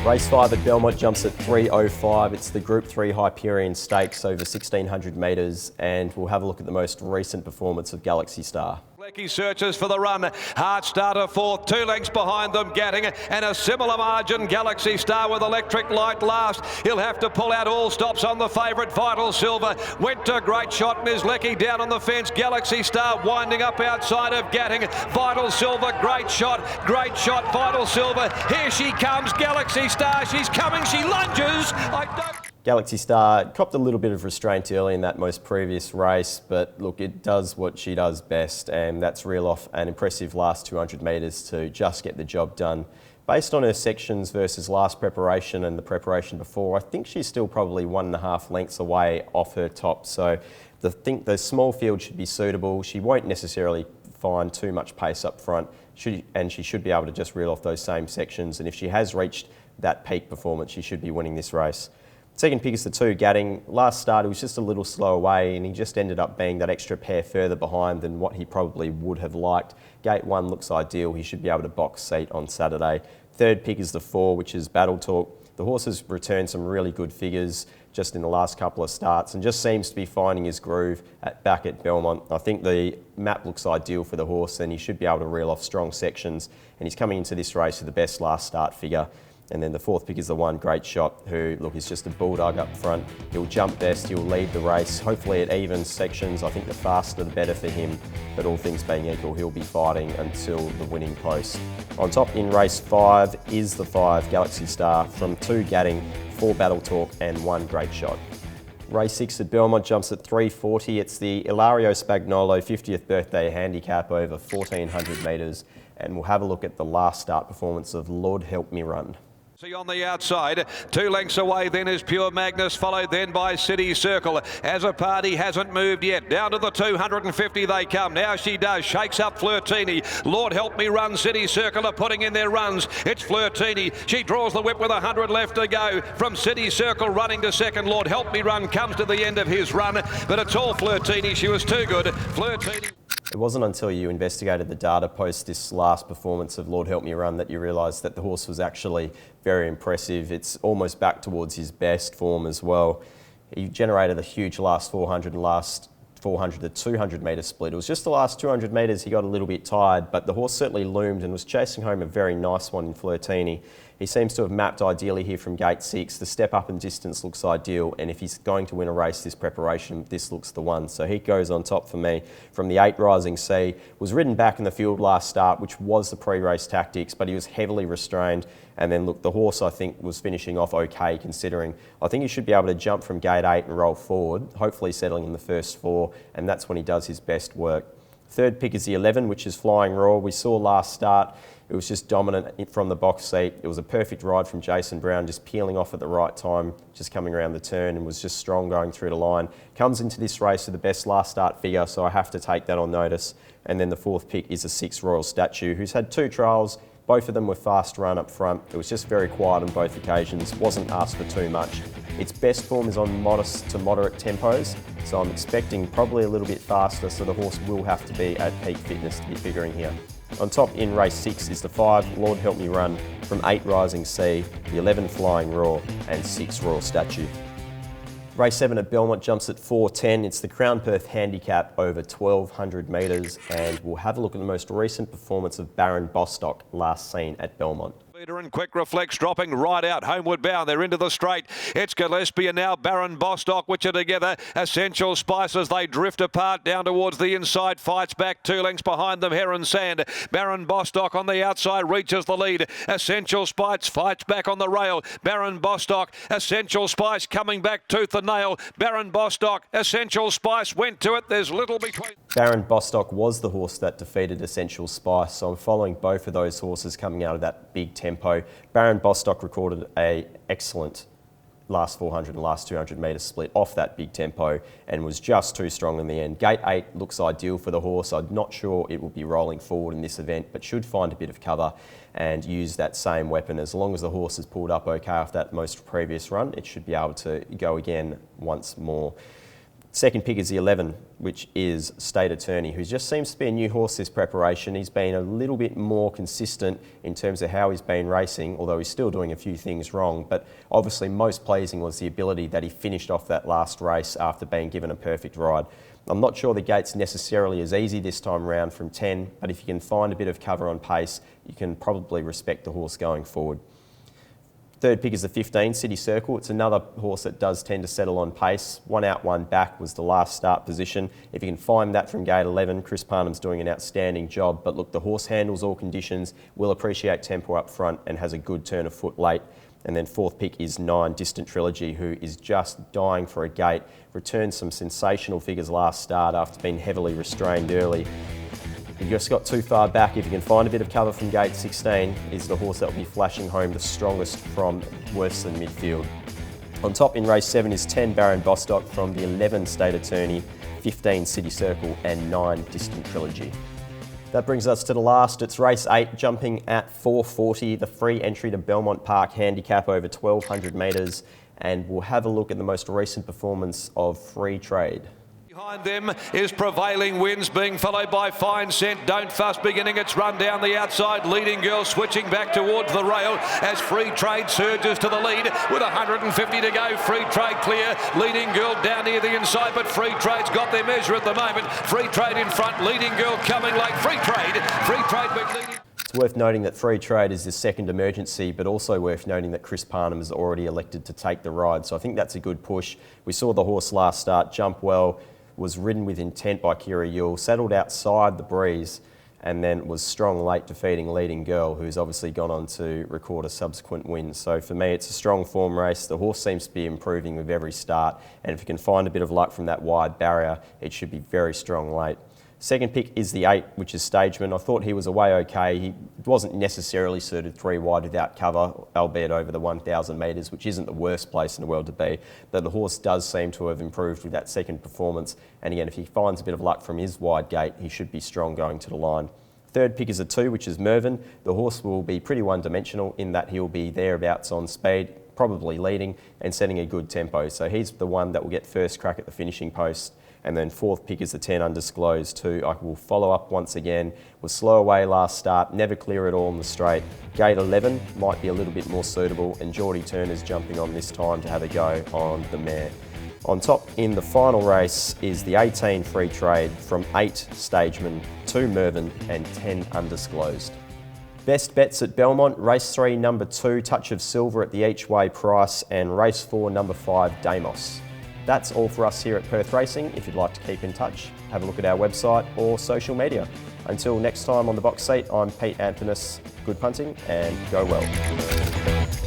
Race 5 at Belmont jumps at 3:05. It's the Group 3 Hyperion Stakes over 1,600 metres, and we'll have a look at the most recent performance of Galaxy Star. Lecky searches for the run. Hard starter fourth, 2 lengths behind them, getting and a similar margin. Galaxy Star with Electric Light last. He'll have to pull out all stops on the favourite Vital Silver. Went to Great Shot and is Lecky down on the fence. Galaxy Star winding up outside of Gatting. Vital Silver, Great Shot, Vital Silver. Here she comes, Galaxy Star. She's coming, she lunges. Galaxy Star copped a little bit of restraint early in that most previous race, but look, it does what she does best, and that's reel off an impressive last 200 metres to just get the job done. Based on her sections versus last preparation and the preparation before, I think she's still probably 1.5 lengths away off her top, so I think the small field should be suitable. She won't necessarily find too much pace up front, and she should be able to just reel off those same sections, and if she has reached that peak performance, she should be winning this race. Second pick is the 2, Gatting. Last start, he was just a little slow away, and he just ended up being that extra pair further behind than what he probably would have liked. Gate 1 looks ideal. He should be able to box seat on Saturday. Third pick is the 4, which is Battle Talk. The horse has returned some really good figures just in the last couple of starts and just seems to be finding his groove back at Belmont. I think the map looks ideal for the horse, and he should be able to reel off strong sections, and he's coming into this race with the best last start figure. And then the 4th pick is the 1, Great Shot, who, look, is just a bulldog up front. He'll jump best, he'll lead the race, hopefully at even sections. I think the faster the better for him, but all things being equal, he'll be fighting until the winning post. On top in race 5 is the 5, Galaxy Star, from 2, Gatting, 4, Battle Talk, and 1, Great Shot. Race 6 at Belmont jumps at 3:40. It's the Ilario Spagnolo 50th birthday handicap over 1,400 metres, and we'll have a look at the last start performance of Lord Help Me Run. On the outside, 2 lengths away then is Pure Magnus, followed then by City Circle. As a party hasn't moved yet, down to the 250 they come. Now she does, shakes up Flirtini. Lord Help Me Run, City Circle are putting in their runs. It's Flirtini, she draws the whip with 100 left to go. From City Circle running to second, Lord Help Me Run comes to the end of his run, but it's all Flirtini, she was too good. Flirtini. It wasn't until you investigated the data post this last performance of Lord Help Me Run that you realised that the horse was actually very impressive. It's almost back towards his best form as well. He generated a huge last 400 and last 400 to 200 metre split. It was just the last 200 metres he got a little bit tired, but the horse certainly loomed and was chasing home a very nice one in Flirtini. He seems to have mapped ideally here from gate 6. The step up in distance looks ideal, and if he's going to win a race this preparation, this looks the one. So he goes on top for me. From the 8, Rising Sea, was ridden back in the field last start, which was the pre-race tactics, but he was heavily restrained. And then look, the horse I think was finishing off okay considering. I think he should be able to jump from gate 8 and roll forward, hopefully settling in the first 4, and that's when he does his best work. Third pick is the 11, which is Flying Raw. We saw last start, it was just dominant from the box seat. It was a perfect ride from Jason Brown, just peeling off at the right time, just coming around the turn, and was just strong going through the line. Comes into this race with the best last start figure, so I have to take that on notice. And then the 4th pick is a 6, Royal Statue, who's had 2 trials. Both of them were fast run up front. It was just very quiet on both occasions, wasn't asked for too much. Its best form is on modest to moderate tempos, so I'm expecting probably a little bit faster, so the horse will have to be at peak fitness to be figuring here. On top in race 6 is the 5, Lord Help Me Run, from 8, Rising Sea, the 11, Flying Raw, and 6, Royal Statue. Race 7 at Belmont jumps at 4:10. It's the Crown Perth Handicap over 1,200 metres, and we'll have a look at the most recent performance of Baron Bostock last seen at Belmont. Leader and Quick Reflex dropping right out, homeward bound. They're into the straight. It's Gillespie and now Baron Bostock, which are together. Essential Spice as they drift apart down towards the inside. Fights back 2 lengths behind them, Heron Sand. Baron Bostock on the outside reaches the lead. Essential Spice fights back on the rail. Baron Bostock, Essential Spice coming back tooth and nail. Baron Bostock, Essential Spice went to it. There's little between. Baron Bostock was the horse that defeated Essential Spice, so I'm following both of those horses coming out of that big tempo. Baron Bostock recorded an excellent last 400 and last 200 metre split off that big tempo and was just too strong in the end. Gate 8 looks ideal for the horse. I'm not sure it will be rolling forward in this event, but should find a bit of cover and use that same weapon. As long as the horse is pulled up okay off that most previous run, it should be able to go again once more. Second pick is the 11, which is State Attorney, who just seems to be a new horse this preparation. He's been a little bit more consistent in terms of how he's been racing, although he's still doing a few things wrong. But obviously most pleasing was the ability that he finished off that last race after being given a perfect ride. I'm not sure the gate's necessarily as easy this time around from 10, but if you can find a bit of cover on pace, you can probably respect the horse going forward. Third pick is the 15, City Circle. It's another horse that does tend to settle on pace. 1 out, 1 back was the last start position. If you can find that from gate 11, Chris Parnham's doing an outstanding job. But look, the horse handles all conditions, will appreciate tempo up front and has a good turn of foot late. And then fourth pick is 9, Distant Trilogy, who is just dying for a gate. Returned some sensational figures last start after being heavily restrained early. He just got too far back. If you can find a bit of cover from gate 16, is the horse that will be flashing home the strongest from worse than midfield. On top in race 7 is 10 Baron Bostock from the 11 State Attorney, 15 City Circle and 9 Distant Trilogy. That brings us to the last. It's race 8, jumping at 4:40, the free entry to Belmont Park Handicap over 1,200 metres, and we'll have a look at the most recent performance of Free Trade. Behind them is Prevailing Winds, being followed by Fine Scent. Don't Fuss beginning its run down the outside. Leading Girl switching back towards the rail as Free Trade surges to the lead with 150 to go. Free Trade clear. Leading Girl down near the inside, but Free Trade's got their measure at the moment. Free Trade in front. Leading Girl coming late. Free Trade been leading. It's worth noting that Free Trade is the second emergency, but also worth noting that Chris Parnham has already elected to take the ride. So I think that's a good push. We saw the horse last start jump well, was ridden with intent by Kira Yule, settled outside the breeze, and then was strong late, defeating Leading Girl, who's obviously gone on to record a subsequent win. So for me, it's a strong form race. The horse seems to be improving with every start, and if you can find a bit of luck from that wide barrier, it should be very strong late. Second pick is the 8, which is Stageman. I thought he was away okay. He wasn't necessarily suited 3 wide without cover, albeit over the 1,000 metres, which isn't the worst place in the world to be. But the horse does seem to have improved with that second performance. And again, if he finds a bit of luck from his wide gate, he should be strong going to the line. Third pick is a 2, which is Mervyn. The horse will be pretty one-dimensional in that he'll be thereabouts on speed, probably leading and setting a good tempo. So he's the one that will get first crack at the finishing post. And then fourth pick is the 10 Undisclosed, who I will follow up once again. Was slow away last start, never clear at all in the straight. Gate 11 might be a little bit more suitable, and Geordie Turner's jumping on this time to have a go on the mare. On top in the final race is the 18 Free Trade from 8 Stageman, 2 Mervyn and 10 Undisclosed. Best bets at Belmont, race 3 number 2 Touch of Silver at the each way price, and race 4 number 5 Deimos. That's all for us here at Perth Racing. If you'd like to keep in touch, have a look at our website or social media. Until next time on the box seat, I'm Pete Antonis. Good punting and go well.